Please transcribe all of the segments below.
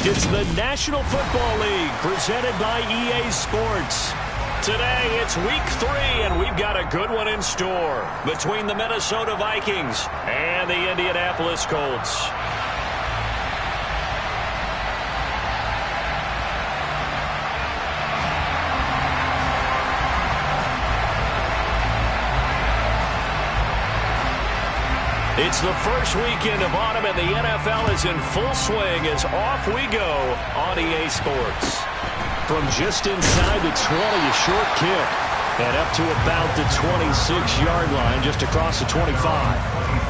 It's the National Football League presented by EA Sports. Today, it's week 3, and we've got a good one in store between the Minnesota Vikings and the Indianapolis Colts. It's the first weekend of autumn, and the NFL is in full swing as off we go on EA Sports. From just inside the 20, a short kick, and up to about the 26-yard line, just across the 25.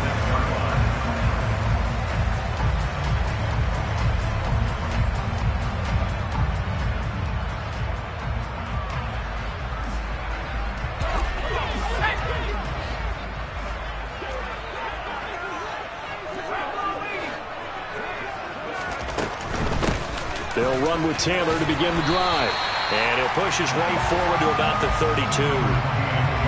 They'll run with Taylor to begin the drive. And he'll push his way forward to about the 32.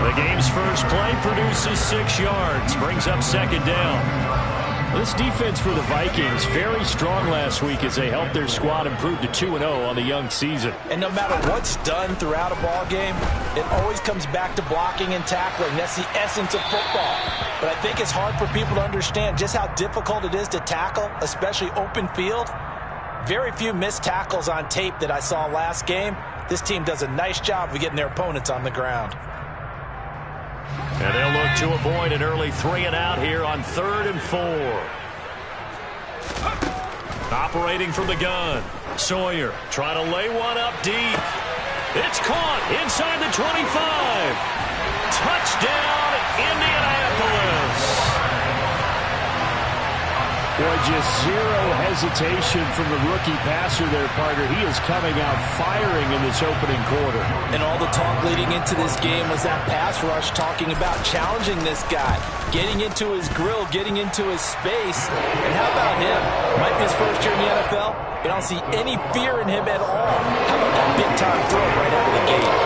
The game's first play produces 6 yards, brings up second down. This defense for the Vikings, very strong last week as they helped their squad improve to 2-0 on the young season. And no matter what's done throughout a ball game, it always comes back to blocking and tackling. That's the essence of football. But I think it's hard for people to understand just how difficult it is to tackle, especially open field. Very few missed tackles on tape that I saw last game. This team does a nice job of getting their opponents on the ground. And they'll look to avoid an early 3-and-out here on 3rd and 4. Operating from the gun. Sawyer trying to lay one up deep. It's caught inside the 25. Touchdown, Indianapolis. Boy, just zero hesitation from the rookie passer there, partner. He is coming out firing in this opening quarter. And all the talk leading into this game was that pass rush talking about challenging this guy, getting into his grill, getting into his space. And how about him? Might be his first year in the NFL. You don't see any fear in him at all. How about that big-time throw right out of the gate?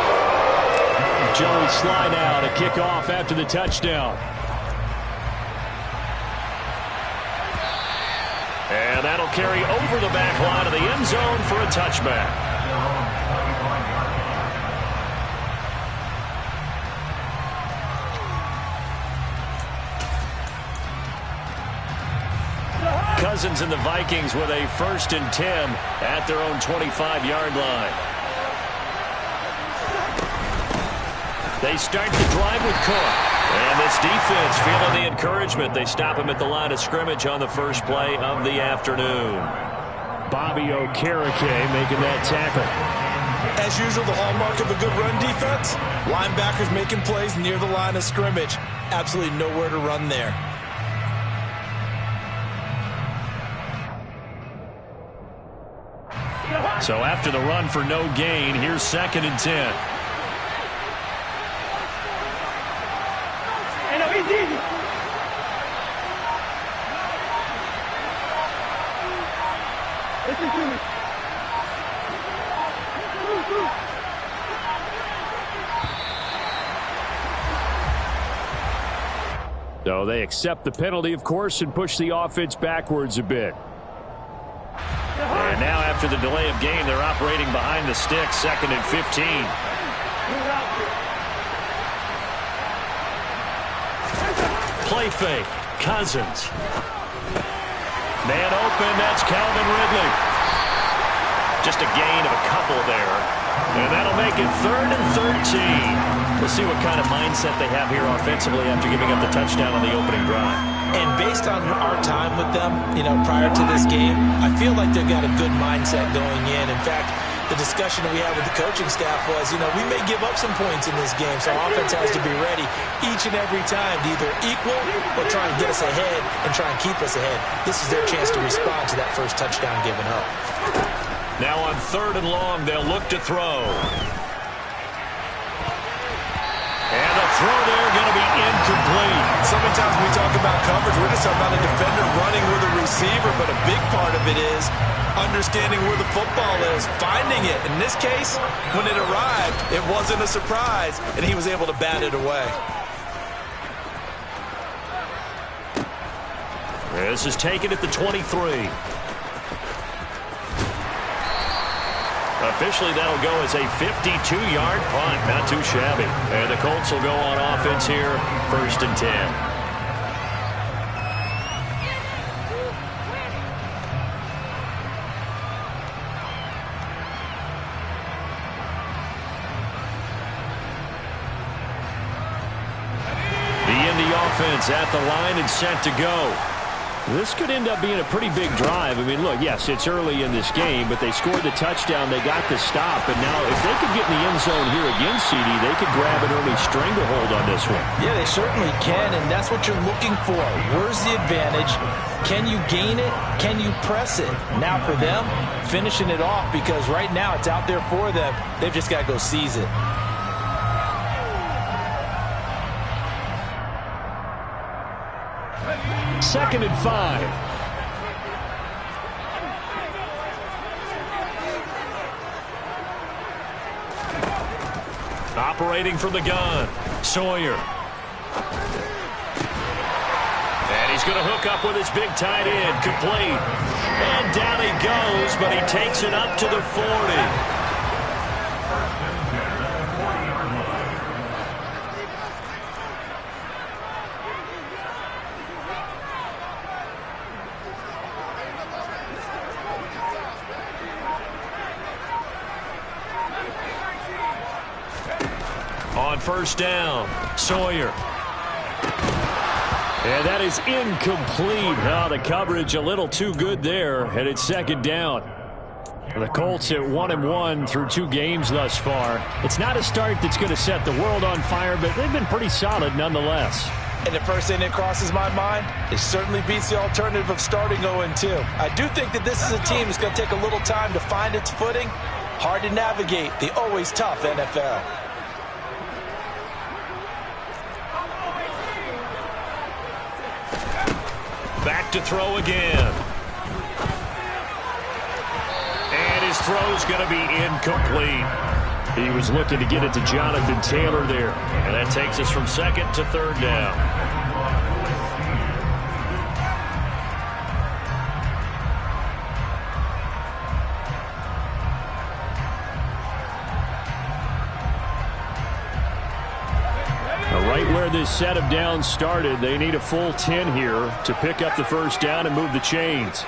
Joey slide out, a kickoff after the touchdown. And that'll carry over the back line of the end zone for a touchback. Cousins and the Vikings with a 1st and 10 at their own 25-yard line. They start the drive with Cook. And this defense feeling the encouragement. They stop him at the line of scrimmage on the first play of the afternoon. Bobby Okereke making that tackle. As usual, the hallmark of a good run defense, linebackers making plays near the line of scrimmage. Absolutely nowhere to run there. So after the run for no gain, here's 2nd and 10. So they accept the penalty, of course, and push the offense backwards a bit. And now after the delay of game, they're operating behind the stick, 2nd and 15. Play fake. Cousins. Man open. That's Calvin Ridley. Just a gain of a couple there. And that'll make it 3rd and 13. We'll see what kind of mindset they have here offensively after giving up the touchdown on the opening drive. And based on our time with them, prior to this game, I feel like they've got a good mindset going in. In fact, the discussion that we had with the coaching staff was, we may give up some points in this game, so our offense has to be ready each and every time to either equal or try and get us ahead and try and keep us ahead. This is their chance to respond to that first touchdown given up. Now on 3rd and long, they'll look to throw. And the throw there going to be incomplete. So many times when we talk about coverage, we're just talking about a defender running with a receiver, but a big part of it is understanding where the football is, finding it. In this case, when it arrived, it wasn't a surprise, and he was able to bat it away. This is taken at the 23. Officially, that'll go as a 52-yard punt. Not too shabby. And the Colts will go on offense here, 1st and 10. Offense at the line and set to go. This could end up being a pretty big drive. I mean, look, yes, it's early in this game, but they scored the touchdown. They got the stop. And now if they could get in the end zone here again, CD, they could grab an early stranglehold on this one. Yeah, they certainly can, and that's what you're looking for. Where's the advantage? Can you gain it? Can you press it? Now for them, finishing it off, because right now it's out there for them. They've just got to go seize it. 2nd and 5. Operating from the gun, Sawyer. And he's going to hook up with his big tight end, complete. And down he goes, but he takes it up to the 40. On 1st down, Sawyer. And that is incomplete. Oh, the coverage a little too good there, and it's 2nd down. The Colts at 1-1 through 2 games thus far. It's not a start that's going to set the world on fire, but they've been pretty solid nonetheless. And the first thing that crosses my mind, it certainly beats the alternative of starting 0-2. I do think that this is a team that's going to take a little time to find its footing. Hard to navigate the always tough NFL. Back to throw again. And his throw's going to be incomplete. He was looking to get it to Jonathan Taylor there. And that takes us from 2nd to 3rd down. Right where this set of downs started, they need a full 10 here to pick up the 1st down and move the chains.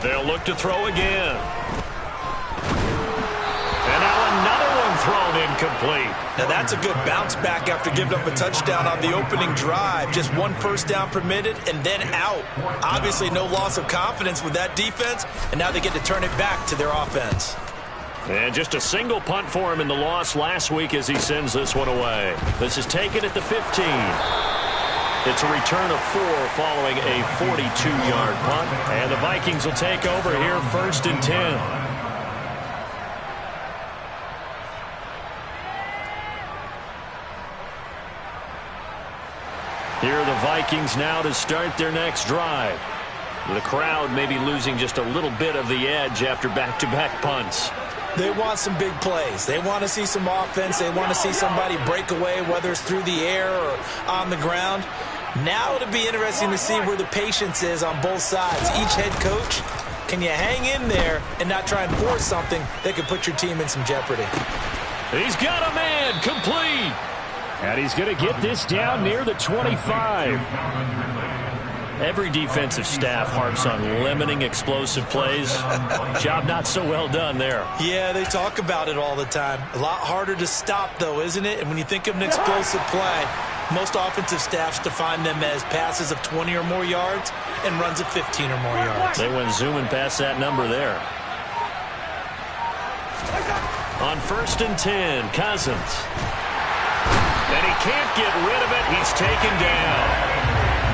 They'll look to throw again. And now another one thrown incomplete. Now that's a good bounce back after giving up a touchdown on the opening drive. Just 1 first down permitted and then out. Obviously no loss of confidence with that defense, and now they get to turn it back to their offense. And just a single punt for him in the loss last week as he sends this one away. This is taken at the 15. It's a return of 4 following a 42-yard punt. And the Vikings will take over here, 1st and 10. Here are the Vikings now to start their next drive. The crowd may be losing just a little bit of the edge after back-to-back punts. They want some big plays. They want to see some offense. They want to see somebody break away, whether it's through the air or on the ground. Now it'll be interesting to see where the patience is on both sides. Each head coach, can you hang in there and not try and force something that could put your team in some jeopardy? He's got a man, complete. And he's going to get this down near the 25. Every defensive staff harps on limiting explosive plays. Job not so well done there. Yeah, they talk about it all the time. A lot harder to stop, though, isn't it? And when you think of an explosive play, most offensive staffs define them as passes of 20 or more yards and runs of 15 or more yards. They went zooming past that number there. On 1st and 10, Cousins. And he can't get rid of it. He's taken down.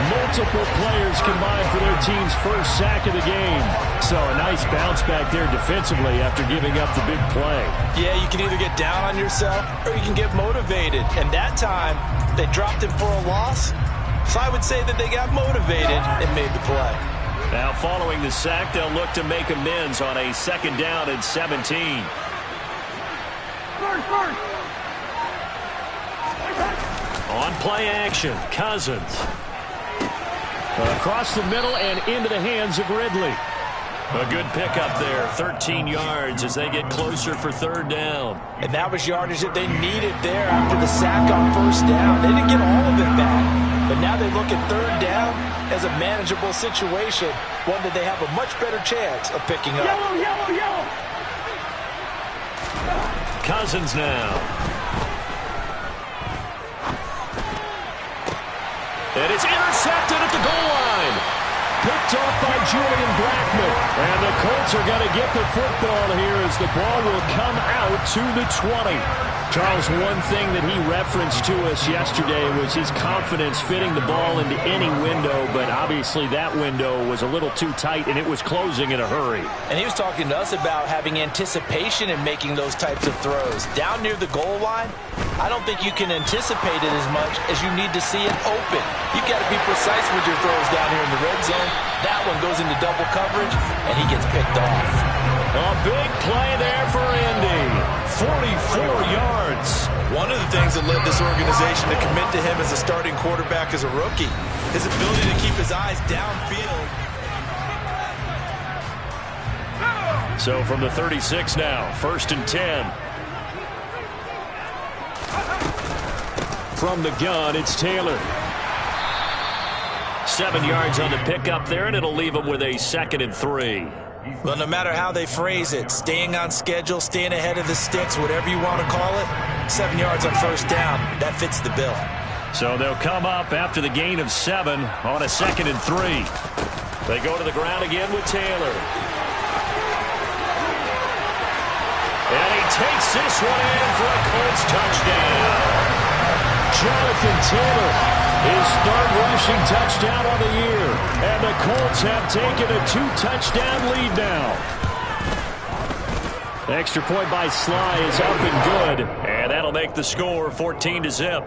Multiple players combined for their team's first sack of the game. So a nice bounce back there defensively after giving up the big play. Yeah, you can either get down on yourself or you can get motivated. And that time, they dropped him for a loss. So I would say that they got motivated and made the play. Now following the sack, they'll look to make amends on a 2nd down and 17. On play action, Cousins. Across the middle and into the hands of Ridley. A good pickup there, 13 yards as they get closer for third down. And that was yardage that they needed there after the sack on first down. They didn't get all of it back, but now they look at third down as a manageable situation, one that they have a much better chance of picking up. Yellow. Cousins now. And it's intercepted at the goal line. Picked off by Julian Blackman. And the Colts are going to get the football here as the ball will come out to the 20. Charles, one thing that he referenced to us yesterday was his confidence fitting the ball into any window, but obviously that window was a little too tight and it was closing in a hurry. And he was talking to us about having anticipation in making those types of throws. Down near the goal line, I don't think you can anticipate it as much as you need to see it open. You've got to be precise with your throws down here in the red zone. That one goes into double coverage, and he gets picked off. A big play there for Indy. 44 yards. One of the things that led this organization to commit to him as a starting quarterback as a rookie, his ability to keep his eyes downfield. So from the 36 now, 1st and 10. From the gun, it's Taylor. 7 yards on the pickup there, and it'll leave him with a 2nd and 3. Well, no matter how they phrase it, staying on schedule, staying ahead of the sticks, whatever you want to call it, 7 yards on first down, that fits the bill. So they'll come up after the gain of 7 on a 2nd and 3. They go to the ground again with Taylor. And he takes this one in for a Colts touchdown. Jonathan Taylor, his third rushing touchdown on the year. And the Colts have taken a 2-touchdown lead now. The extra point by Sly is up and good. And that'll make the score 14-0.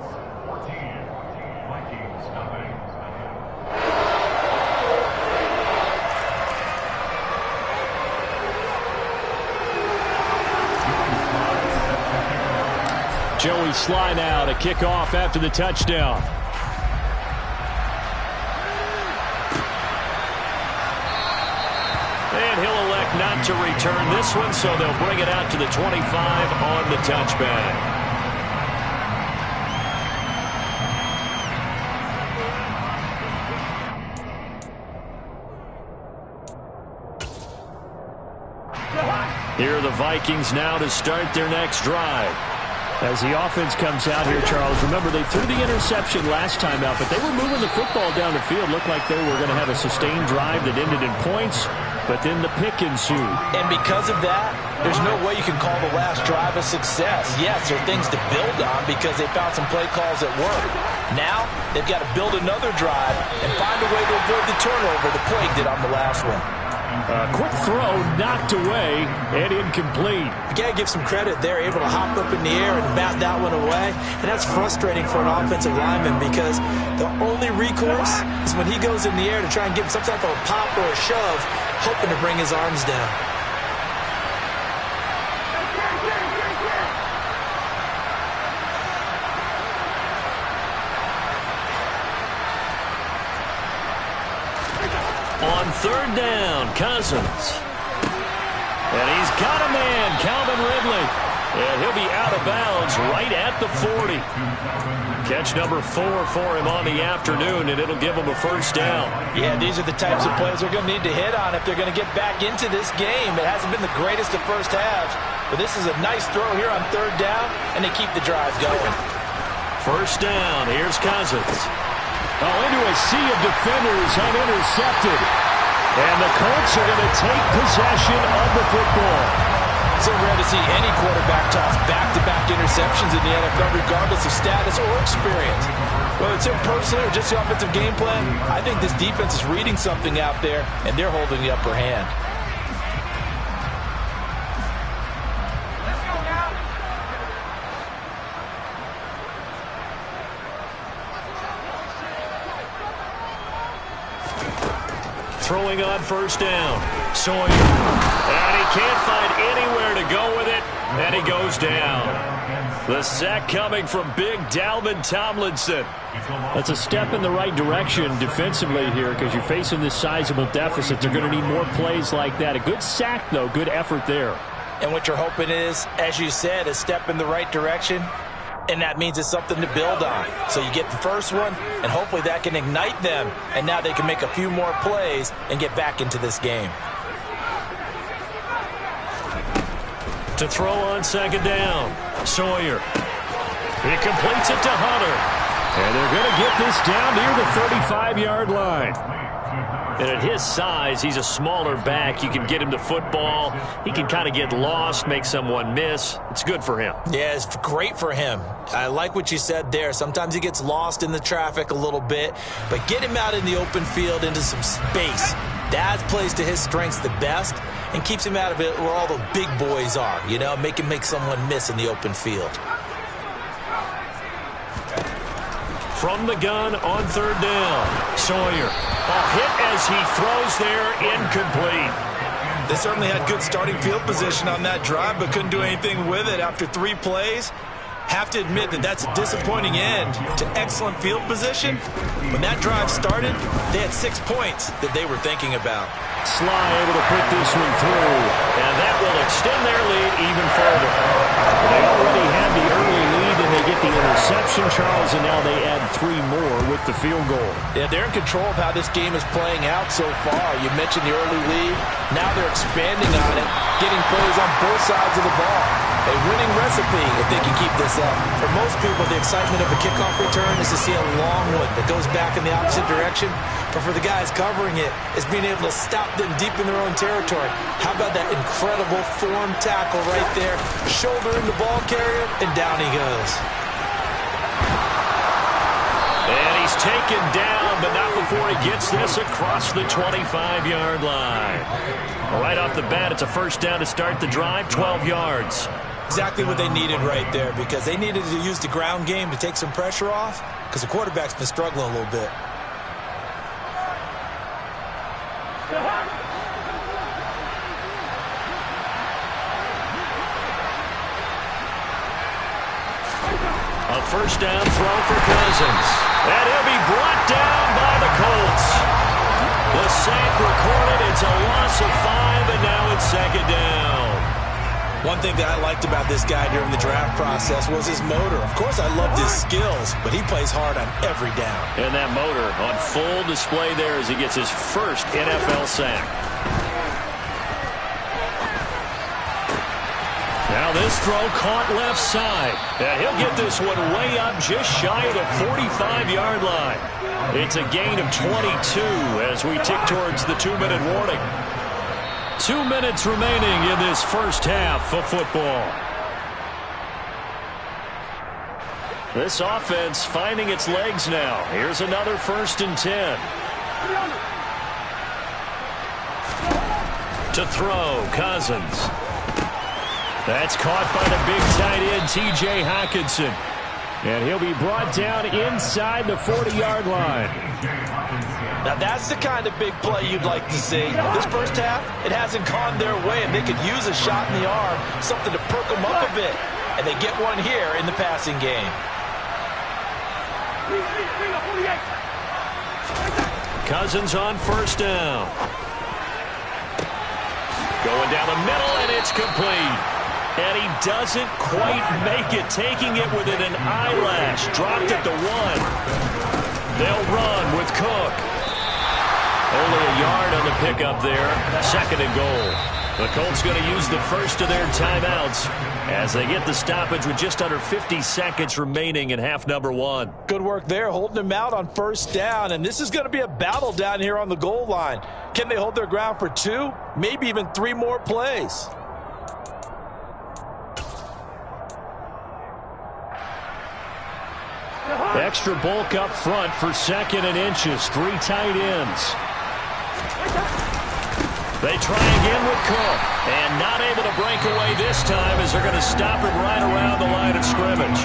Joey Sly now to kick off after the touchdown. And he'll elect not to return this one, so they'll bring it out to the 25 on the touchback. Here are the Vikings now to start their next drive. As the offense comes out here, Charles, remember they threw the interception last time out, but they were moving the football down the field. Looked like they were going to have a sustained drive that ended in points, but then the pick ensued. And because of that, there's no way you can call the last drive a success. Yes, there are things to build on because they found some play calls that worked. Now, they've got to build another drive and find a way to avoid the turnover the plague did on the last one. Quick throw, knocked away, and incomplete. You got to give some credit. They're able to hop up in the air and bat that one away. And that's frustrating for an offensive lineman because the only recourse is when he goes in the air to try and get some type of a pop or a shove, hoping to bring his arms down. On third down, Cousins. And he's got a man, Calvin Ridley. And he'll be out of bounds right at the 40. Catch number 4 for him on the afternoon, and it'll give him a first down. Yeah, these are the types of plays they're going to need to hit on if they're going to get back into this game. It hasn't been the greatest of first halves, but this is a nice throw here on third down, and they keep the drive going. First down, here's Cousins. Into a sea of defenders, unintercepted. And the Colts are going to take possession of the football. So rare to see any quarterback toss back-to-back interceptions in the NFL, regardless of status or experience. Whether it's him personally or just the offensive game plan, I think this defense is reading something out there, and they're holding the upper hand. Throwing on first down. Sawyer. And he can't find anywhere to go with it. And he goes down. The sack coming from big Dalvin Tomlinson. That's a step in the right direction defensively here because you're facing this sizable deficit. They're going to need more plays like that. A good sack, though. Good effort there. And what you're hoping is, as you said, a step in the right direction. And that means it's something to build on. So you get the first one, and hopefully that can ignite them. And now they can make a few more plays and get back into this game. To throw on second down, Sawyer. He completes it to Hunter. And they're going to get this down near the 35-yard line. And at his size, he's a smaller back. You can get him the football. He can kind of get lost, make someone miss. It's good for him. Yeah, it's great for him. I like what you said there. Sometimes he gets lost in the traffic a little bit, but get him out in the open field into some space. That plays to his strengths the best and keeps him out of it where all the big boys are, you know, make someone miss in the open field. From the gun on third down, Sawyer. A hit as he throws there, incomplete. They certainly had good starting field position on that drive, but couldn't do anything with it after 3 plays. Have to admit that that's a disappointing end to excellent field position. When that drive started, they had 6 points that they were thinking about. Sly able to put this one through. And that will extend their lead even further. They already had the early lead, and they get the interception, Charles, and now they add 3 more with the field goal. Yeah, they're in control of how this game is playing out so far. You mentioned the early lead. Now they're expanding on it, getting plays on both sides of the ball. A winning recipe if they can keep this up. For most people, the excitement of a kickoff return is to see a long one that goes back in the opposite direction. But for the guys covering it, it's being able to stop them deep in their own territory. How about that incredible form tackle right there? Shouldering the ball carrier, and down he goes. And he's taken down, but not before he gets this across the 25-yard line. Right off the bat, it's a first down to start the drive, 12 yards. Exactly what they needed right there, because they needed to use the ground game to take some pressure off, because the quarterback's been struggling a little bit. A first down throw for Cousins. And he'll be brought down by the Colts. The sack recorded. It's a loss of 5, and now it's second down. One thing that I liked about this guy during the draft process was his motor. Of course, I loved his skills, but he plays hard on every down. And that motor on full display there as he gets his first NFL sack. Now this throw caught left side. And he'll get this one way up just shy of the 45-yard line. It's a gain of 22 as we tick towards the 2-minute warning. 2 minutes remaining in this first half of football. This offense finding its legs now. Here's another 1st and 10. To throw, Cousins. That's caught by the big tight end, T.J. Hockenson. And he'll be brought down inside the 40-yard line. Now that's the kind of big play you'd like to see. This first half, it hasn't gone their way, and they could use a shot in the arm, something to perk them up a bit. And they get one here in the passing game. Cousins on first down. Going down the middle, and it's complete. And he doesn't quite make it, taking it within an eyelash. Dropped at the 1. They'll run with Cook. Only a yard on the pickup there. 2nd and goal. The Colts going to use the first of their timeouts as they get the stoppage with just under 50 seconds remaining in half number 1. Good work there, holding them out on first down. And this is going to be a battle down here on the goal line. Can they hold their ground for 2, maybe even 3 more plays? Extra bulk up front for 2nd and inches. 3 tight ends. They try again with Cook. And not able to break away this time as they're going to stop him right around the line of scrimmage.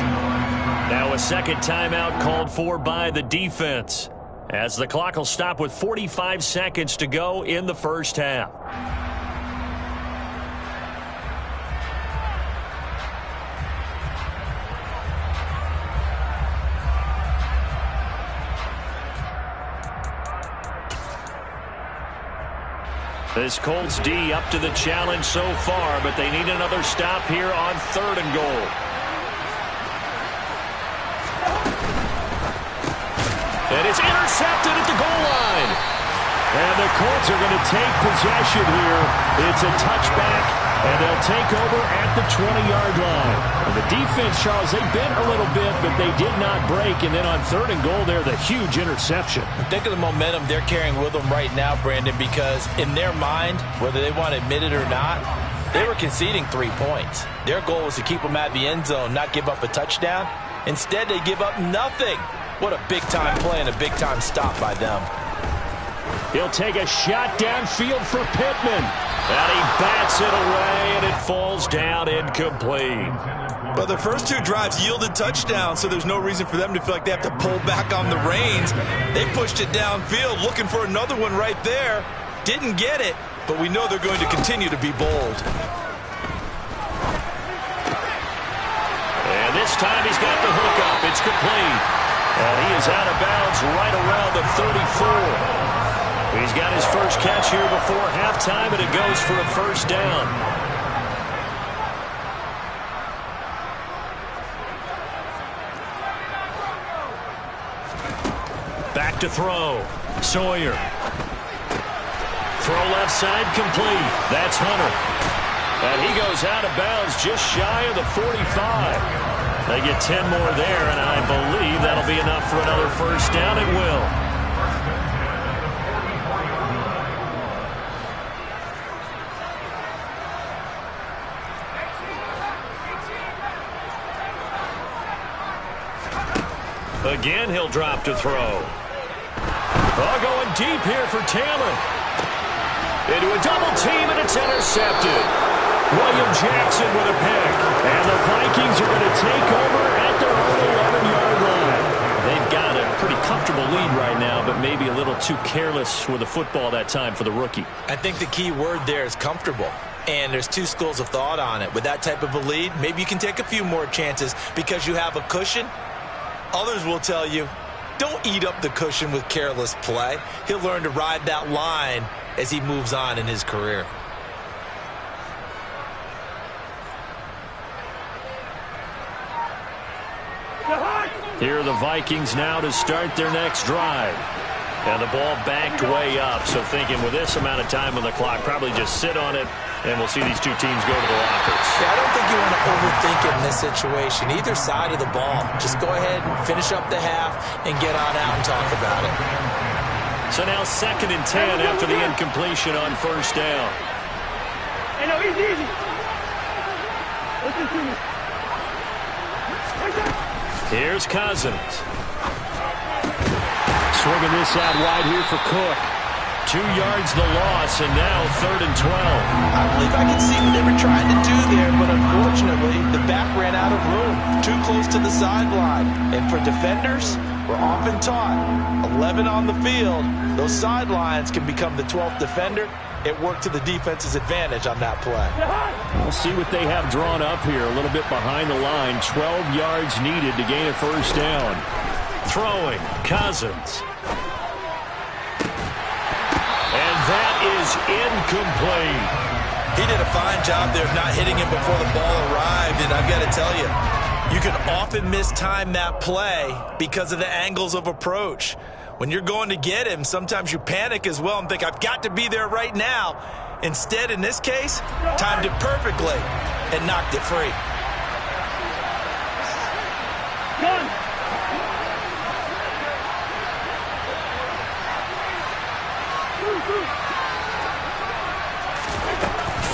Now a second timeout called for by the defense, as the clock will stop with 45 seconds to go in the first half. This Colts D up to the challenge so far, but they need another stop here on 3rd and goal. And it's intercepted at the goal line. And the Colts are going to take possession here. It's a touchback, and they'll take over at the 20-yard line. And the defense, Charles, they bent a little bit, but they did not break. And then on 3rd and goal there, the huge interception. Think of the momentum they're carrying with them right now, Brandon, because in their mind, whether they want to admit it or not, they were conceding 3 points. Their goal was to keep them at the end zone, not give up a touchdown. Instead, they give up nothing. What a big-time play and a big-time stop by them. He'll take a shot downfield for Pittman. And he bats it away, and it falls down incomplete. But the first 2 drives yielded touchdowns, so there's no reason for them to feel like they have to pull back on the reins. They pushed it downfield, looking for another one right there. Didn't get it, but we know they're going to continue to be bold. And this time he's got the hook up. It's complete. And he is out of bounds right around the 34. He's got his first catch here before halftime, and it goes for a first down. Back to throw. Sawyer. Throw left side complete. That's Hunter. And he goes out of bounds just shy of the 45. They get 10 more there, and I believe that'll be enough for another first down. It will. Again, he'll drop to throw. Oh, going deep here for Taylor. Into a double team, and it's intercepted. William Jackson with a pick. And the Vikings are going to take over at their own 11-yard line. They've got a pretty comfortable lead right now, but maybe a little too careless with the football that time for the rookie. I think the key word there is comfortable. And there's 2 schools of thought on it. With that type of a lead, maybe you can take a few more chances because you have a cushion. Others will tell you, don't eat up the cushion with careless play. He'll learn to ride that line as he moves on in his career. Here are the Vikings now to start their next drive. And the ball backed way up, so thinking with this amount of time on the clock, probably just sit on it, and we'll see these 2 teams go to the lockers. Yeah, I don't think you want to overthink it in this situation. Either side of the ball. Just go ahead and finish up the half and get on out and talk about it. So now 2nd and 10 after the incompletion on first down. Hey, no, easy. Listen to me. Here's Cousins. Swinging this out wide here for Cook. 2 yards the loss, and now 3rd and 12. I believe I can see what they were trying to do there, but unfortunately, the back ran out of room. Too close to the sideline. And for defenders, we're often taught 11 on the field. Those sidelines can become the 12th defender. It worked to the defense's advantage on that play. We'll see what they have drawn up here. A little bit behind the line. 12 yards needed to gain a first down. Throwing, Cousins. And that is incomplete. He did a fine job there of not hitting him before the ball arrived, and I've got to tell you, you can often mistime that play because of the angles of approach. When you're going to get him, sometimes you panic as well and think, I've got to be there right now. Instead, in this case, timed it perfectly and knocked it free. Gun.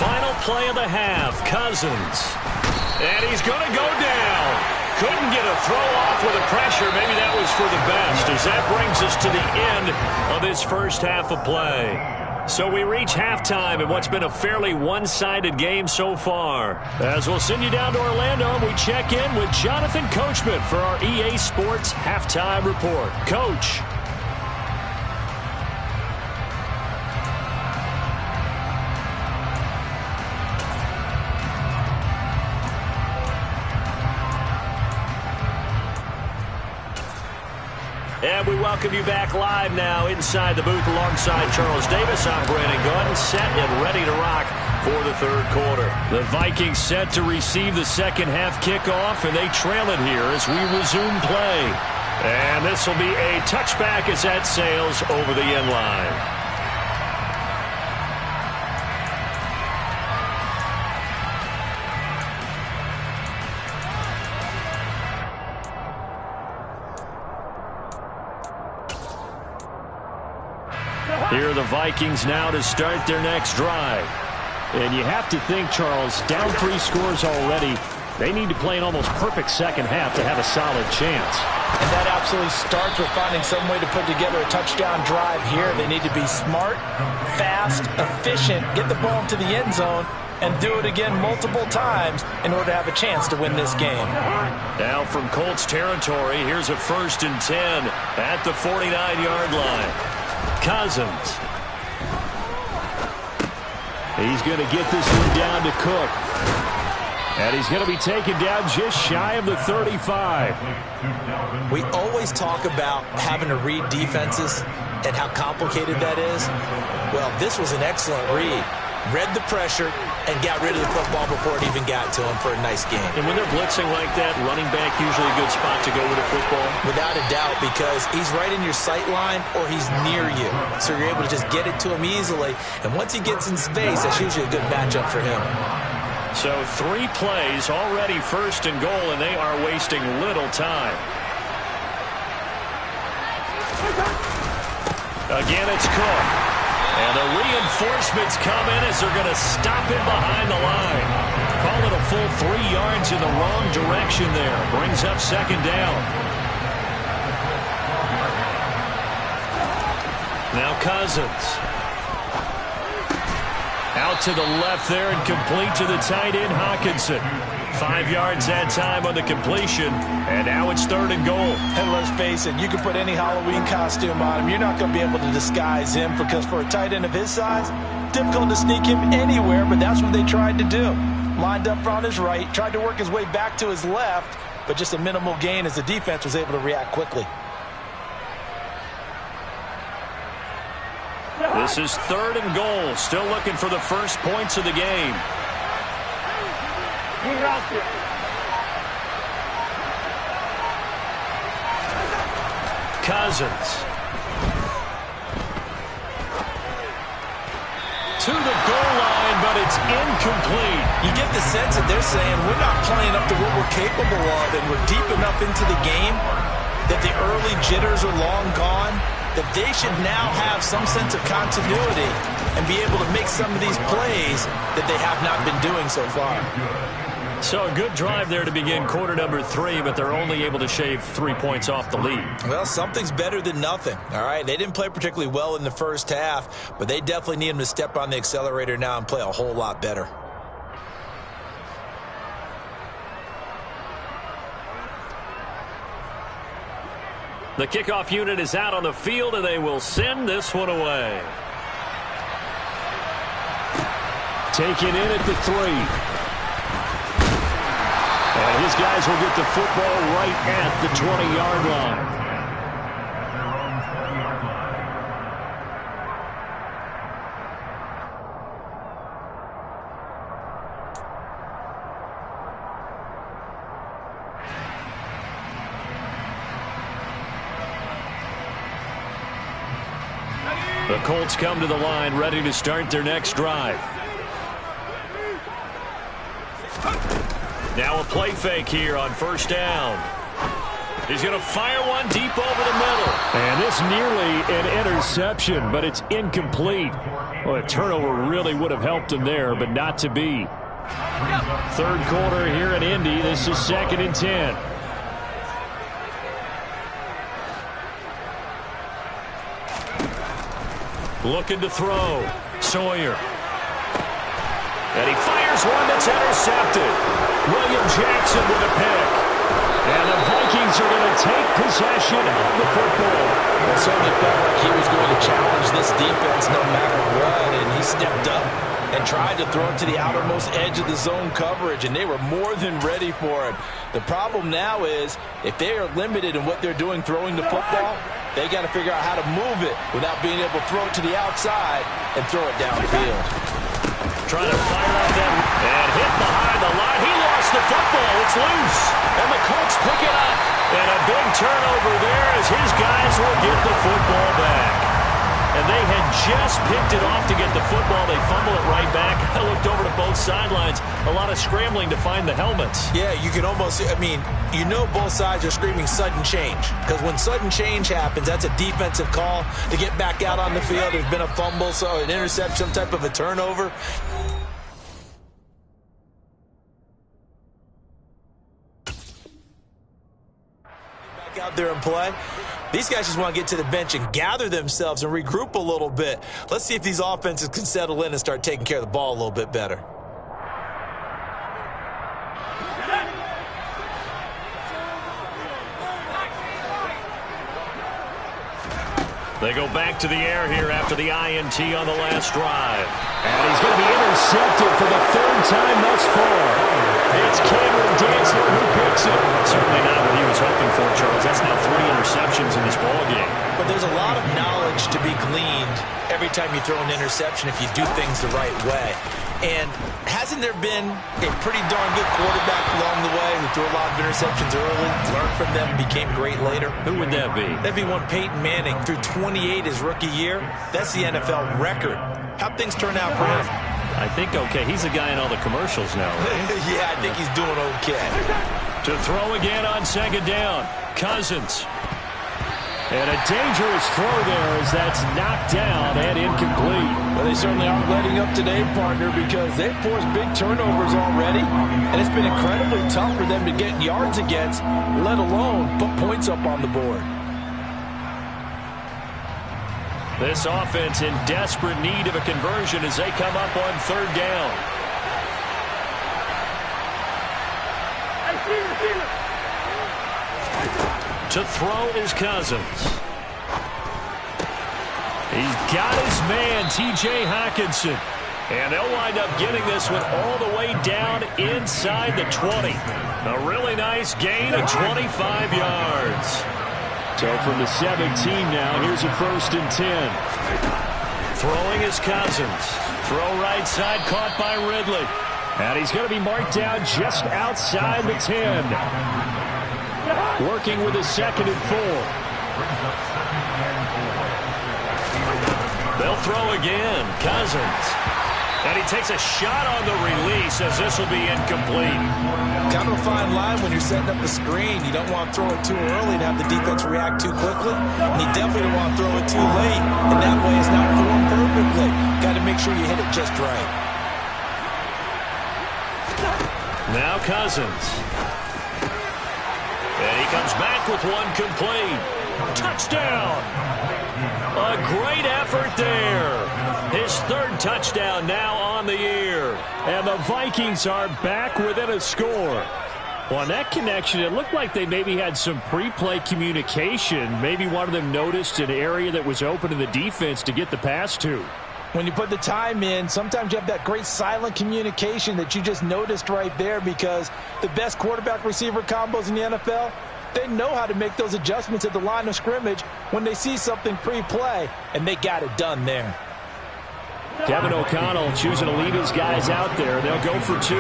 Final play of the half, Cousins. And he's going to go down. Couldn't get a throw off with the pressure. Maybe that was for the best, as that brings us to the end of this first half of play. So we reach halftime in what's been a fairly one-sided game so far. As we'll send you down to Orlando, and we check in with Jonathan Coachman for our EA Sports Halftime Report. Coach. And we welcome you back live now inside the booth alongside Charles Davis. I'm Brandon Gunn, set and ready to rock for the third quarter. The Vikings set to receive the second half kickoff, and they trail it here as we resume play. And this will be a touchback as that sails over the end line. Here are the Vikings now to start their next drive. And you have to think, Charles, down 3 scores already. They need to play an almost perfect second half to have a solid chance. And that absolutely starts with finding some way to put together a touchdown drive here. They need to be smart, fast, efficient, get the ball into the end zone, and do it again multiple times in order to have a chance to win this game. Now from Colts territory, here's a 1st and 10 at the 49-yard line. Cousins. He's going to get this one down to Cook. And he's going to be taken down just shy of the 35. We always talk about having to read defenses and how complicated that is. Well, this was an excellent read. Read the pressure and got rid of the football before it even got to him for a nice game. And when they're blitzing like that, running back usually a good spot to go with a football? Without a doubt, because he's right in your sight line or he's near you. So you're able to just get it to him easily. And once he gets in space, that's usually a good matchup for him. So 3 plays, already 1st and goal, and they are wasting little time. Again, it's Cook. And the reinforcements come in as they're going to stop him behind the line. Call it a full 3 yards in the wrong direction there. Brings up 2nd down. Now Cousins. Out to the left there and complete to the tight end, Hawkinson. 5 yards that time on the completion, and now it's 3rd and goal. And let's face it, you can put any Halloween costume on him. You're not going to be able to disguise him because for a tight end of his size, difficult to sneak him anywhere, but that's what they tried to do. Lined up on his right, tried to work his way back to his left, but just a minimal gain as the defense was able to react quickly. This is 3rd and goal. Still looking for the first points of the game. Cousins. To the goal line, but it's incomplete. You get the sense that they're saying we're not playing up to what we're capable of, and we're deep enough into the game that the early jitters are long gone, that they should now have some sense of continuity and be able to make some of these plays that they have not been doing so far. So a good drive there to begin quarter number 3, but they're only able to shave 3 points off the lead. Well, something's better than nothing, all right? They didn't play particularly well in the first half, but they definitely need them to step on the accelerator now and play a whole lot better. The kickoff unit is out on the field, and they will send this one away. Taken in at the 3. And his guys will get the football right at the 20-yard line. The Colts come to the line ready to start their next drive. Now a play fake here on 1st down. He's going to fire one deep over the middle. And this nearly an interception, but it's incomplete. Well, a turnover really would have helped him there, but not to be. 3rd quarter here in Indy. This is 2nd and 10. Looking to throw. Sawyer. And he fires one that's intercepted. William Jackson with a pick. And the Vikings are going to take possession of the football. certainly felt like he was going to challenge this defense no matter what, and he stepped up and tried to throw it to the outermost edge of the zone coverage, and they were more than ready for it. The problem now is if they are limited in what they're doing throwing the football, they got to figure out how to move it without being able to throw it to the outside and throw it downfield. Trying to fire out that and hit behind the line. He lost the football. It's loose. And the Colts pick it up. And a big turnover there as his guys will get the football back. And they had just picked it off to get the football. They fumble it right back. I looked over to both sidelines. A lot of scrambling to find the helmets. Yeah, you can almost, you know both sides are screaming sudden change. Because when sudden change happens, that's a defensive call to get back out on the field. There's been a fumble, so an interception, some type of a turnover. Back out there and play. These guys just want to get to the bench and gather themselves and regroup a little bit. Let's see if these offenses can settle in and start taking care of the ball a little bit better. They go back to the air here after the INT on the last drive. And he's going to be intercepted for the third time thus far. It's Cameron Dantzler who picks it. Certainly not what he was hoping for, Charles. That's now 3 interceptions in this ballgame. But there's a lot of knowledge to be gleaned every time you throw an interception if you do things the right way. And hasn't there been a pretty darn good quarterback along the way who threw a lot of interceptions early, learned from them, became great later? Who would that be? That'd be one Peyton Manning. Threw 28 his rookie year. That's the NFL record. How'd things turn out for him? I think okay. He's a guy in all the commercials now, right? Yeah, I think he's doing okay. To throw again on second down. Cousins. And a dangerous throw there as that's knocked down and incomplete. Well, they certainly aren't letting up today, partner, because they've forced big turnovers already, and it's been incredibly tough for them to get yards against, let alone put points up on the board. This offense in desperate need of a conversion as they come up on third down. To throw is Cousins. He's got his man, T.J. Hockenson. And they'll wind up getting this one all the way down inside the 20. A really nice gain of 25 yards. So from the 17 now, here's a 1st and 10. Throwing is Cousins. Throw right side, caught by Ridley. And he's going to be marked down just outside the 10. Working with a 2nd and 4. They'll throw again. Cousins. And he takes a shot on the release as this will be incomplete. Kind of a fine line when you're setting up the screen. You don't want to throw it too early and have the defense react too quickly. And you definitely don't want to throw it too late. And that way it's not formed perfectly. Got to make sure you hit it just right. Now Cousins. And he comes back with one complete. Touchdown! A great effort there. His 3rd touchdown now on the year. And the Vikings are back within a score. Well, on that connection, it looked like they maybe had some pre-play communication. Maybe one of them noticed an area that was open in the defense to get the pass to. When you put the time in, sometimes you have that great silent communication that you just noticed right there, because the best quarterback-receiver combos in the NFL, they know how to make those adjustments at the line of scrimmage when they see something pre-play, and they got it done there. Kevin O'Connell choosing to lead his guys out there. They'll go for 2.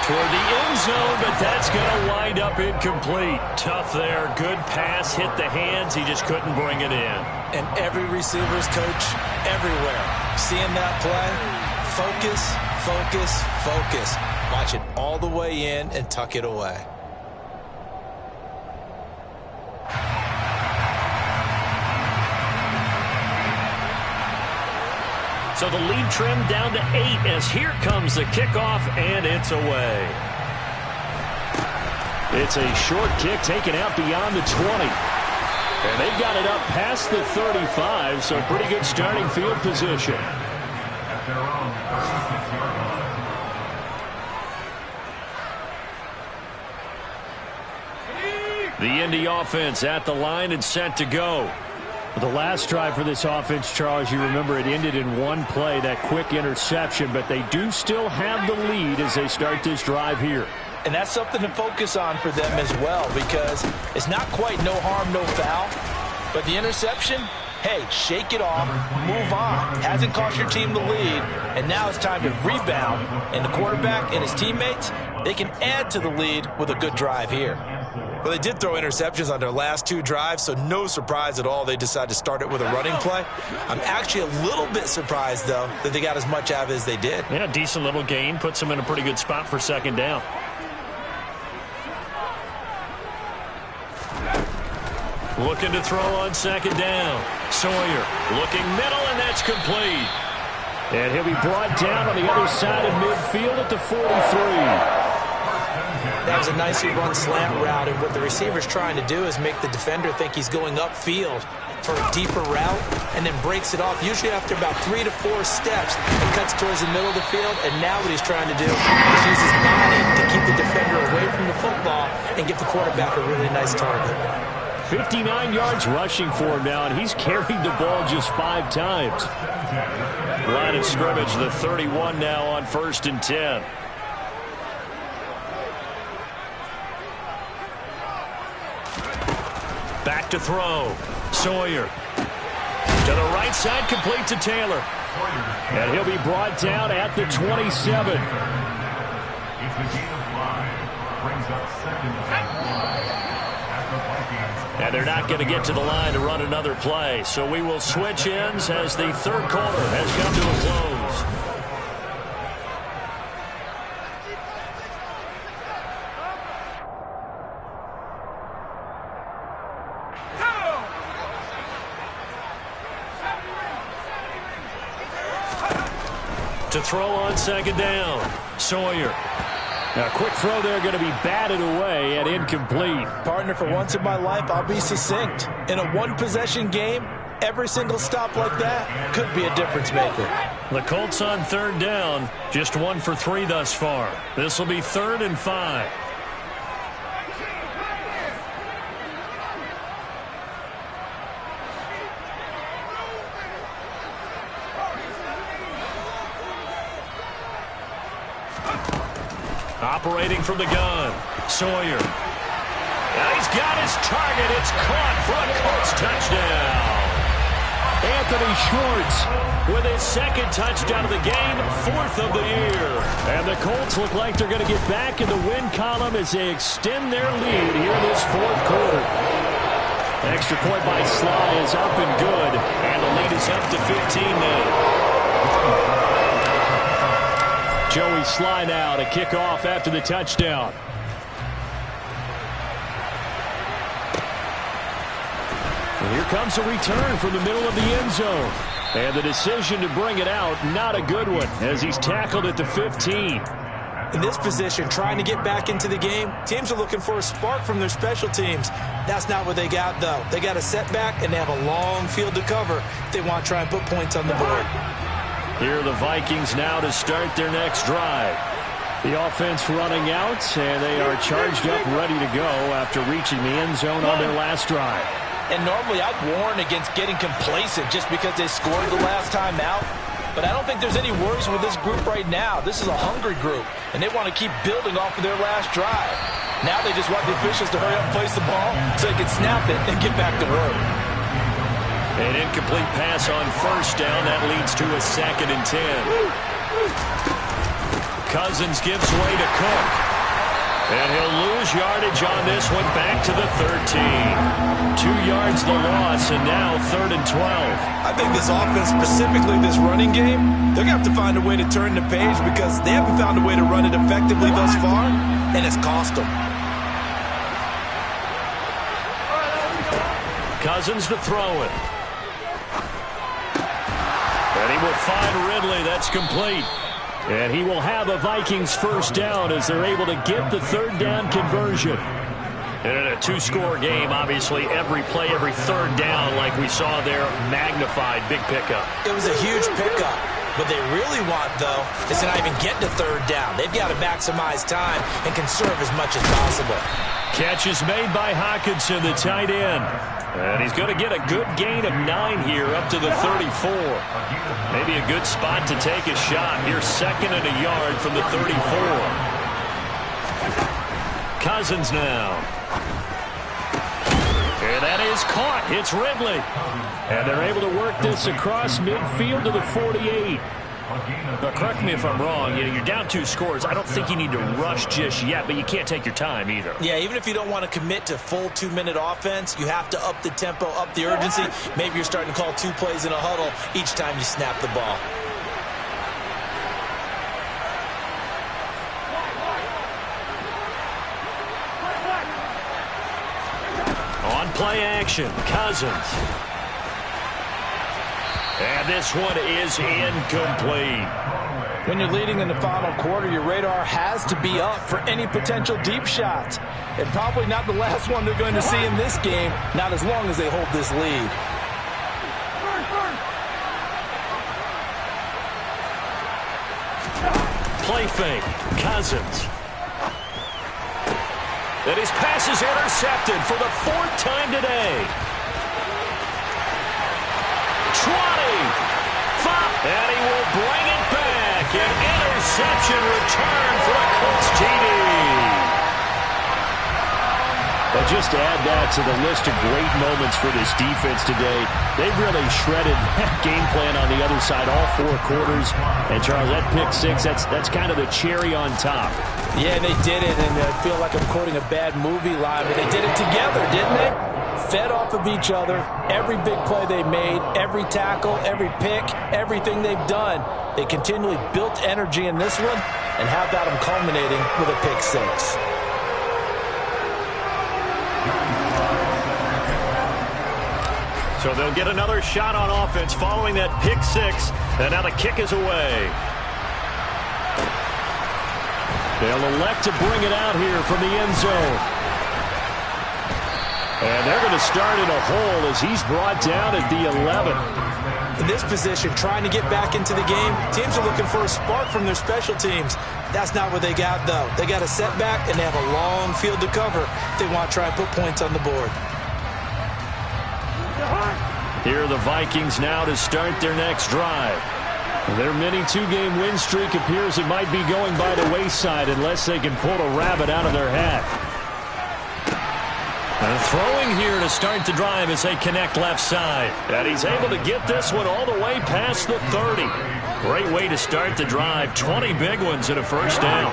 Toward the end zone, but that's going to wind up incomplete. Tough there. Good pass. Hit the hands. He just couldn't bring it in. And every receiver's coach everywhere, seeing that play, focus, focus, focus. Watch it all the way in and tuck it away. So the lead trimmed down to 8 as here comes the kickoff, and it's away. It's a short kick taken out beyond the 20. And they've got it up past the 35, so pretty good starting field position. The Indy offense at the line and set to go. The last drive for this offense, Charles, you remember it ended in one play, that quick interception, but they do still have the lead as they start this drive here. And that's something to focus on for them as well, because it's not quite no harm, no foul. But the interception, hey, shake it off, move on. Hasn't cost your team the lead, and now it's time to rebound. And the quarterback and his teammates, they can add to the lead with a good drive here. Well, they did throw interceptions on their last two drives, so no surprise at all they decided to start it with a running play. I'm actually a little bit surprised, though, that they got as much out of it as they did. Yeah, decent little gain. Puts them in a pretty good spot for second down. Looking to throw on second down. Sawyer looking middle, and that's complete. And he'll be brought down on the other side of midfield at the 43. That was a nicely run slant route, and what the receiver's trying to do is make the defender think he's going upfield for a deeper route, and then breaks it off, usually after about 3 to 4 steps, and cuts towards the middle of the field. And now what he's trying to do is use his body to keep the defender away from the football and give the quarterback a really nice target. 59 yards rushing for him now, and he's carried the ball just 5 times. Line of scrimmage, the 31 now on 1st and 10. Back to throw. Sawyer. To the right side, complete to Taylor. And he'll be brought down at the 27. It's a gain of 5. Brings up 2nd and 5 at the Vikings. And they're not going to get to the line to run another play. So we will switch ends as the third quarter has come to a close. To throw on second down. Sawyer. A quick throw there, going to be batted away and incomplete. Partner, for once in my life, I'll be succinct. In a one-possession game, every single stop like that could be a difference maker. The Colts on 3rd down, just 1 for 3 thus far. This will be 3rd and 5. Operating from the gun, Sawyer. And he's got his target. It's caught for a Colts touchdown. Anthony Schwartz With his 2nd touchdown of the game, 4th of the year. And the Colts look like they're going to get back in the win column as they extend their lead here in this 4th quarter. Extra point by Sly is up and good. And the lead is up to 15 now. Joey Sly now to kick off after the touchdown. And here comes a return from the middle of the end zone. And the decision to bring it out, not a good one, as he's tackled at the 15. In this position, trying to get back into the game, teams are looking for a spark from their special teams. That's not what they got, though. They got a setback, and they have a long field to cover if they want to try and put points on the board. Here are the Vikings now to start their next drive. The offense running out, and they are charged up, ready to go after reaching the end zone on their last drive. And normally I'd warn against getting complacent just because they scored the last time out. But I don't think there's any worries with this group right now. This is a hungry group, and they want to keep building off of their last drive. Now they just want the officials to hurry up and place the ball so they can snap it and get back to work. An incomplete pass on 1st down. That leads to a 2nd and 10. Cousins gives way to Cook. And he'll lose yardage on this one, back to the 13. 2 yards the loss, and now 3rd and 12. I think this offense, specifically this running game, they're going to have to find a way to turn the page because they haven't found a way to run it effectively thus far, and it's cost them. Cousins to throw it. And he will find Ridley. That's complete. And he will have a Vikings 1st down as they're able to get the 3rd down conversion. And in a 2-score game, obviously every play, every 3rd down, like we saw there, magnified. Big pickup. It was a huge pickup. What they really want, though, is to not even get to third down. They've got to maximize time and conserve as much as possible. Catch is made by Hawkinson, the tight end. And he's going to get a good gain of 9 here up to the 34. Maybe a good spot to take a shot. Here's 2nd and a yard from the 34. Cousins now. And that is caught. It's Ridley. And they're able to work this across midfield to the 48. Now, correct me if I'm wrong. You're down 2 scores. I don't think you need to rush just yet, but you can't take your time either. Yeah, even if you don't want to commit to full 2-minute offense, you have to up the tempo, up the urgency. Maybe you're starting to call 2 plays in a huddle each time you snap the ball. On play action, Cousins. And this one is incomplete. When you're leading in the final quarter, your radar has to be up for any potential deep shots. And probably not the last one they're going to see in this game, not as long as they hold this lead. Play fake, Cousins. And his pass is intercepted for the 4th time today. 20. And he will bring it back. An interception return for a Colts TD. Well, just to add that to the list of great moments for this defense today, they've really shredded that game plan on the other side all 4 quarters. And, Charles, that pick 6, that's kind of the cherry on top. Yeah, they did it, and I feel like I'm quoting a bad movie line, but they did it together, didn't they? Fed off of each other, every big play they made, every tackle, every pick, everything they've done. They continually built energy in this one, and how about them culminating with a pick 6? So they'll get another shot on offense following that pick 6, and now the kick is away. They'll elect to bring it out here from the end zone. And they're going to start in a hole as he's brought down at the 11. In this position, trying to get back into the game, teams are looking for a spark from their special teams. That's not what they got, though. They got a setback, and they have a long field to cover if they want to try and put points on the board. Here are the Vikings now to start their next drive. Their mini 2-game win streak appears it might be going by the wayside unless they can pull a rabbit out of their hat. And throwing here to start the drive as they connect left side. And he's able to get this one all the way past the 30. Great way to start the drive. 20 big ones and a first down.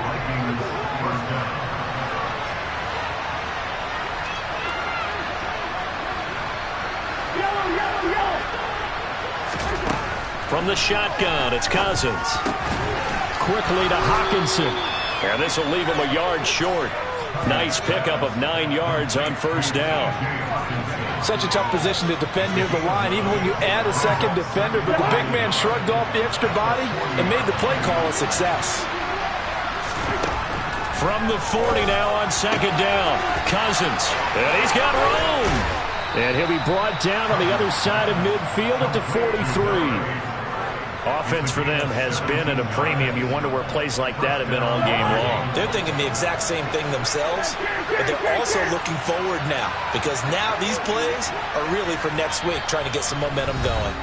From the shotgun, it's Cousins. Quickly to Hawkinson. And this will leave him a yard short. Nice pickup of 9 yards on first down. Such a tough position to defend near the line, even when you add a second defender. But the big man shrugged off the extra body and made the play call a success. From the 40 now on second down. Cousins. And he's got room. And he'll be brought down on the other side of midfield at the 43. Offense for them has been at a premium. You wonder where plays like that have been all game long. They're thinking the exact same thing themselves, but they're also looking forward now because now these plays are really for next week, trying to get some momentum going.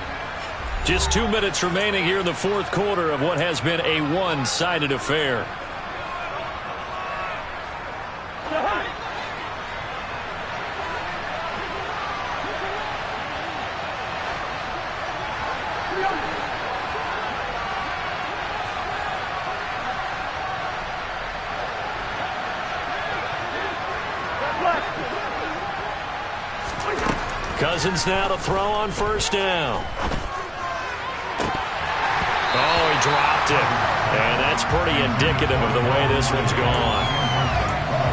Just 2 minutes remaining here in the 4th quarter of what has been a one-sided affair. Cousins now to throw on first down. Oh, he dropped it. And that's pretty indicative of the way this one's gone.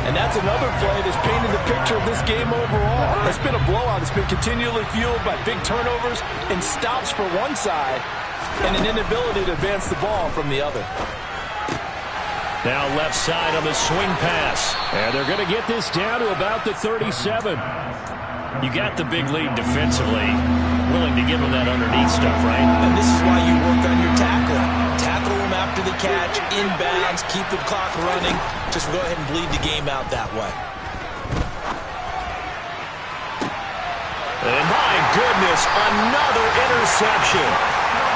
And that's another play that's painted the picture of this game overall. It's been a blowout. It's been continually fueled by big turnovers and stops for one side and an inability to advance the ball from the other. Now left side on the swing pass. And they're going to get this down to about the 37. You got the big lead defensively. willing to give him that underneath stuff, right? And this is why you work on your tackling. Tackle him after the catch, inbounds, keep the clock running. Just go ahead and bleed the game out that way. And my goodness, another interception.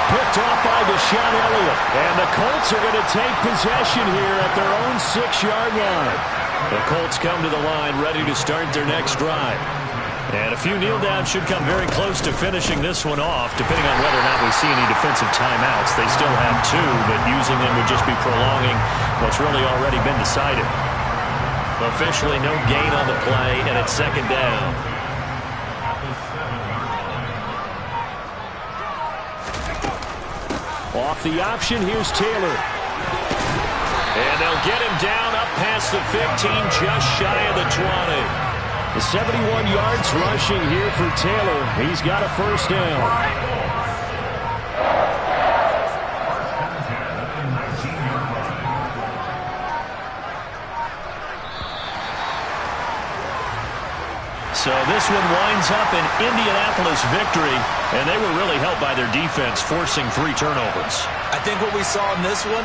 Picked off by Deshaun Elliott. And the Colts are going to take possession here at their own 6-yard line. The Colts come to the line ready to start their next drive. And a few kneel downs should come very close to finishing this one off, depending on whether or not we see any defensive timeouts. They still have 2, but using them would just be prolonging what's really already been decided. Officially no gain on the play, and it's second down. Off the option, here's Taylor. And they'll get him down up past the 15, just shy of the 20. The 71 yards rushing here for Taylor. He's got a first down. So this one winds up an Indianapolis victory, and they were really helped by their defense, forcing 3 turnovers. I think what we saw in this one,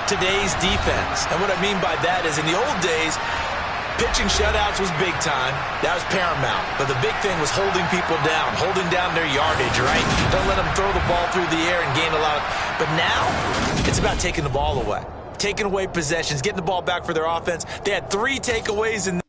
today's defense. And what I mean by that is in the old days, pitching shutouts was big time. That was paramount. But the big thing was holding people down, holding down their yardage, right? Don't let them throw the ball through the air and gain a lot. But now, it's about taking the ball away. Taking away possessions, getting the ball back for their offense. They had 3 takeaways in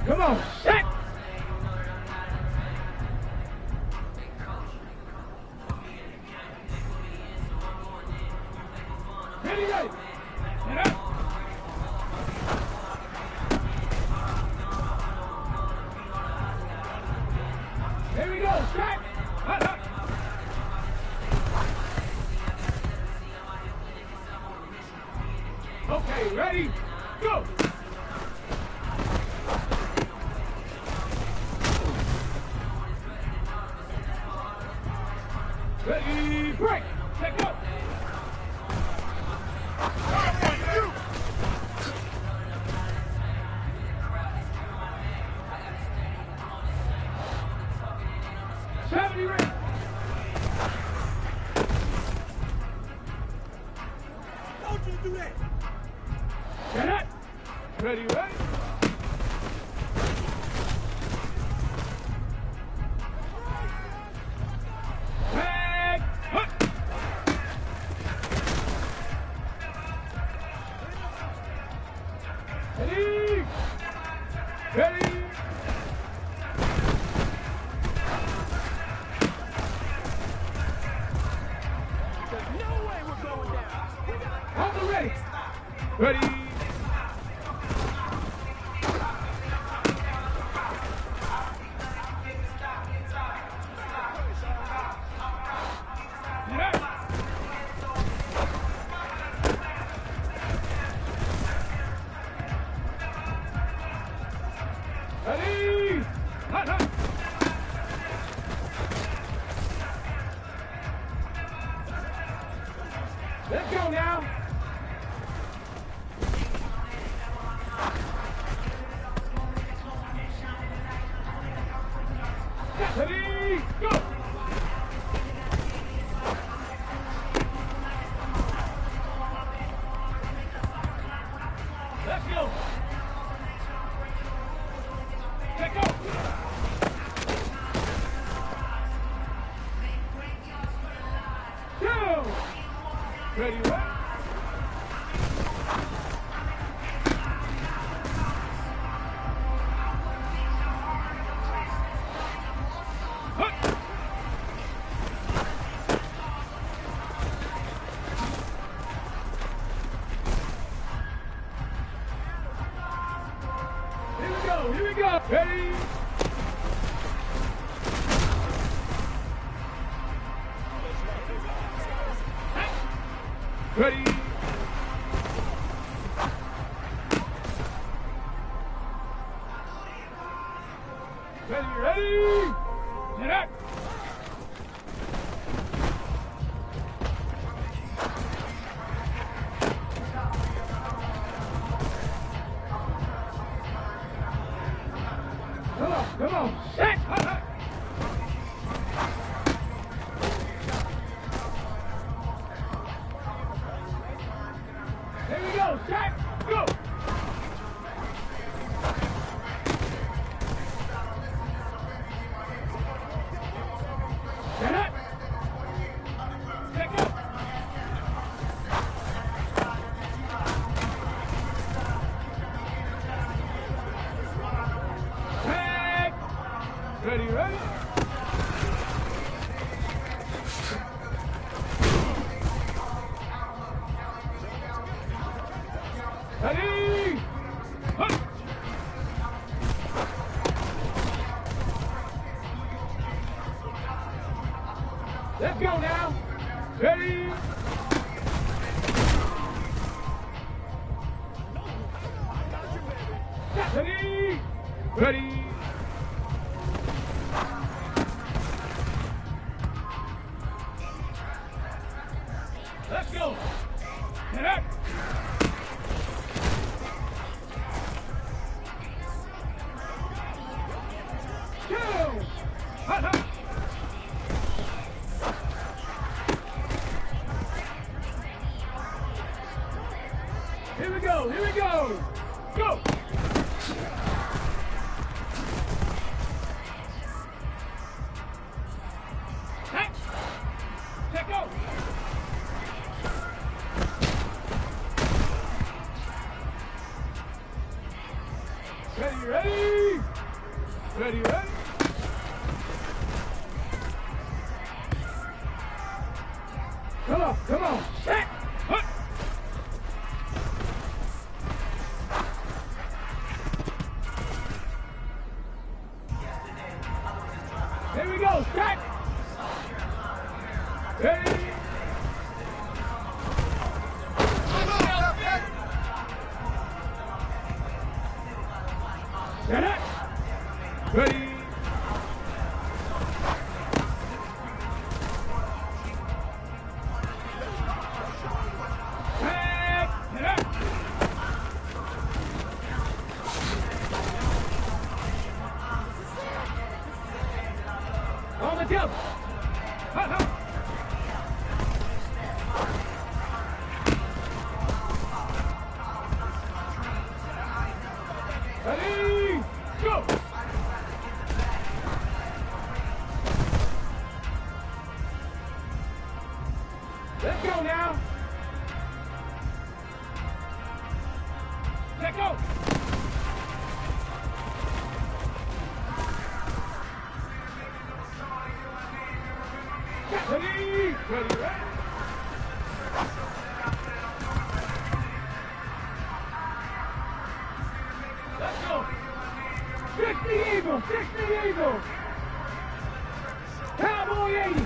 Come on. Set. Ready, ready. Get up. Here we go. Set. Hut, hut. Okay, ready? Go. Ready, break. Let go. Seventy ready. Don't you do that. Get it. Ready, ready. Ready! Ready! There's no way we're going down. On the ready! Ready! Ready! Hut, hut. Let's go now. Ready? Go! Let's go. Let go. Go. Ready, ready. Hut. Here we go, here we go. Ready? Ready? Ready, ready? Get up! Come on, set! Hut, hut. Here we go, set, go! Set up! Set go! Set! Ready, ready? Ready? Hut. Let's go now. Ready? Ready? Ready? Let's go. Get up. Go. Hut, hut. Here we go. Here we go. Go. Come on. Set. Hut. Here we go. Set. Ready. Set it. Ready. On the jump. Hut, hut. Ready, go. Let's go now. Let go. Ready, ready, ready. Let's go. 60 Eagles, 60 Eagles. Cowboy 80.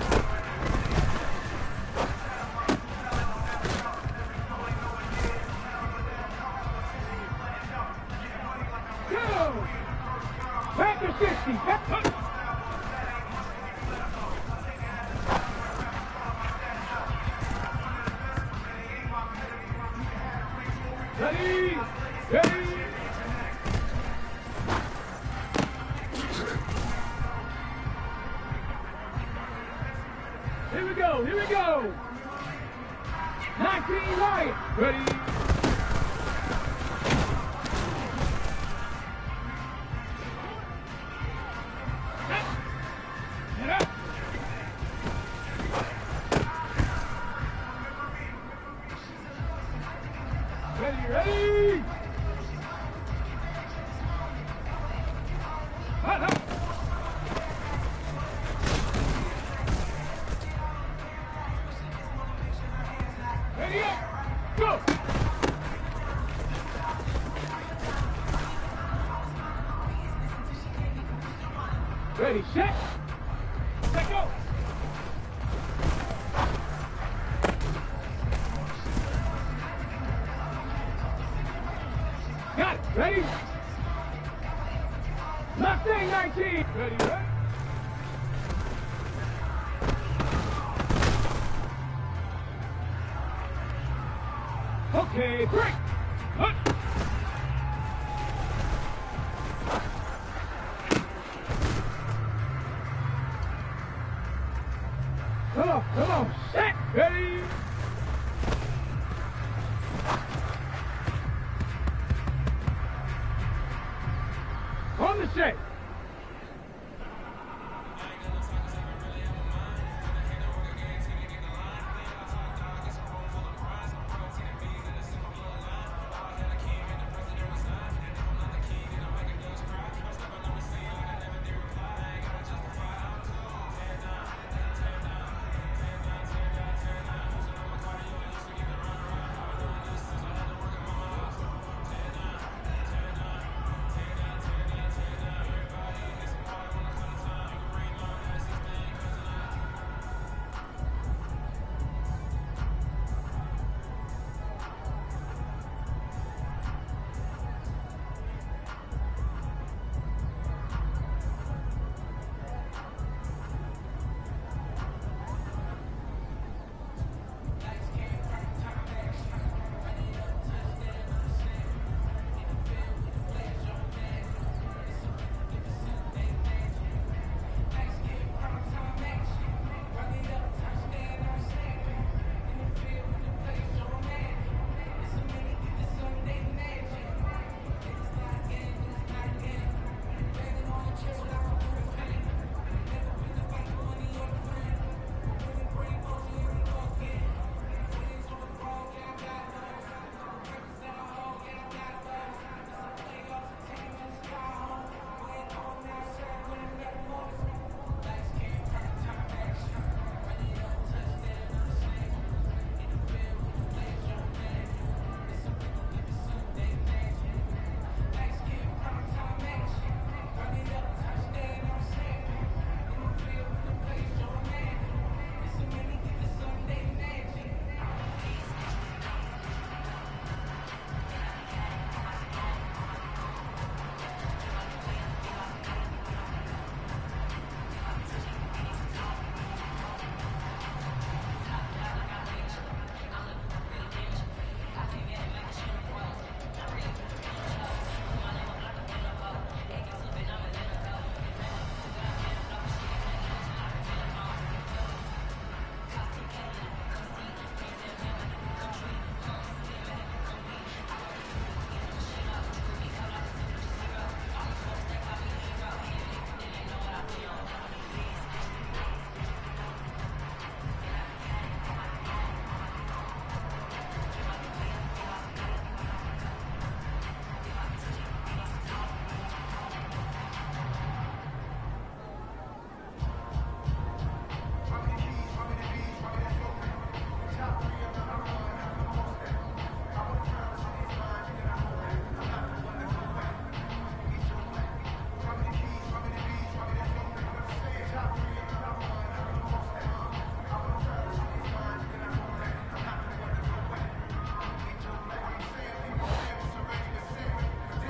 Go. Back to 60. Back. Ready, ready. Here we go, here we go. 19 Lions. Ready. Get up. Ready, ready. Hut, hut. Ready up. Go. Ready, set. Let go. Got it. Ready? Mustang 19. Ready, ready? Okay, break. Hut. Come on, set. Ready? On the set.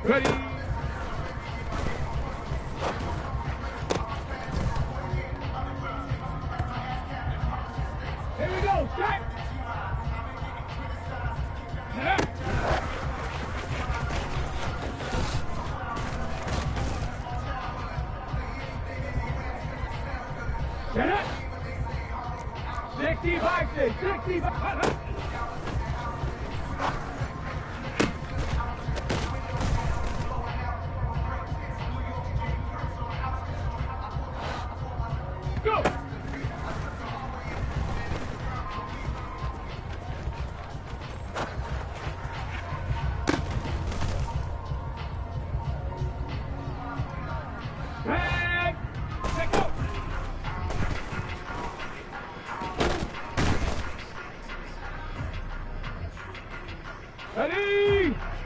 Ready. Here we go. Strike. Yeah. Get it. 65, 65.